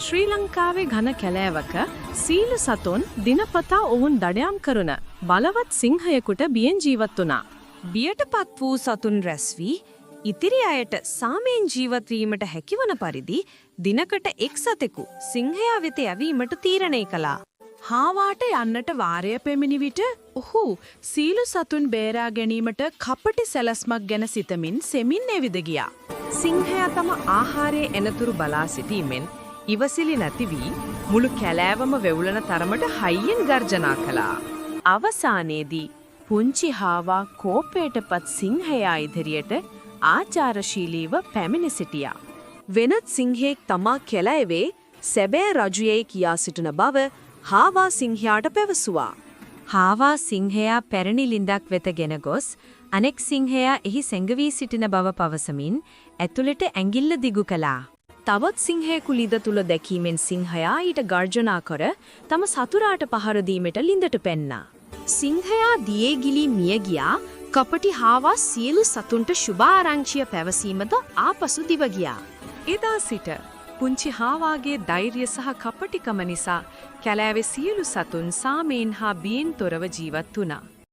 ශ්‍රී ලංකාවේ ඝන කැලෑවක සීළු සතුන් දිනපතා ඔවුන් දඩයම් කරන බලවත් සිංහයෙකුට බියෙන් ජීවත් වුණා. බියටපත් වූ සතුන් රැස් වී ඉතිරි අයට සාමයෙන් ජීවත් වීමට හැකිවන පරිදි දිනකට එක් සතෙකු සිංහයා වෙත යැවීමට තීරණය කළා. හාවාට යන්නට වාරය පෙමිණි විට ඔහු සීළු සතුන් බේරා ගැනීමට කපටි සැලැස්මක් ගැන සිතමින් සෙමින් එවිද ගියා. සිංහයා තම ආහාරයේ එනතුරු බලා සිටීමෙන් ඉවසිලි නැති වී මුළු කැලෑවම වෙවුලන තරමට හයියෙන් ගර්ජනා කළා. අවසානයේදී පුංචි හාවා කෝපයටපත් සිංහයා ඉදිරියට ආචාරශීලීව පැමිණ සිටියා. වෙනත් සිංහෙක් තමා කැලෑවේ සැබෑ රජුයේ කියා සිටින බව හාවා සිංහයාට පැවසුවා. හාවා සිංහයා පැරණි ලිඳක් වෙත ගෙන ගොස් අනෙක් සිංහයා එහි සැඟවී සිටින බව පවසමින් ඇතුළට ඇඟිල්ල දිගු කළා. තවත් සිංහයෙකු ලිඳ තුල දැකීමෙන් සිංහයා ඊට ගර්ජනා කර තම සතුරාට පහර දීමට ලිඳට පැන්නා. සිංහයා දියේ ගිලී මිය ගියා. කපටි හාවා සියලු සතුන්ට සුභාරංචිය පැවසීමද ආපසු දිව ගියා. එදා සිට පුංචි හාවාගේ ධෛර්ය සහ කපටිකම නිසා කැලෑවේ සියලු සතුන් සාමයෙන් හා බියෙන් තොරව ජීවත් වුණා.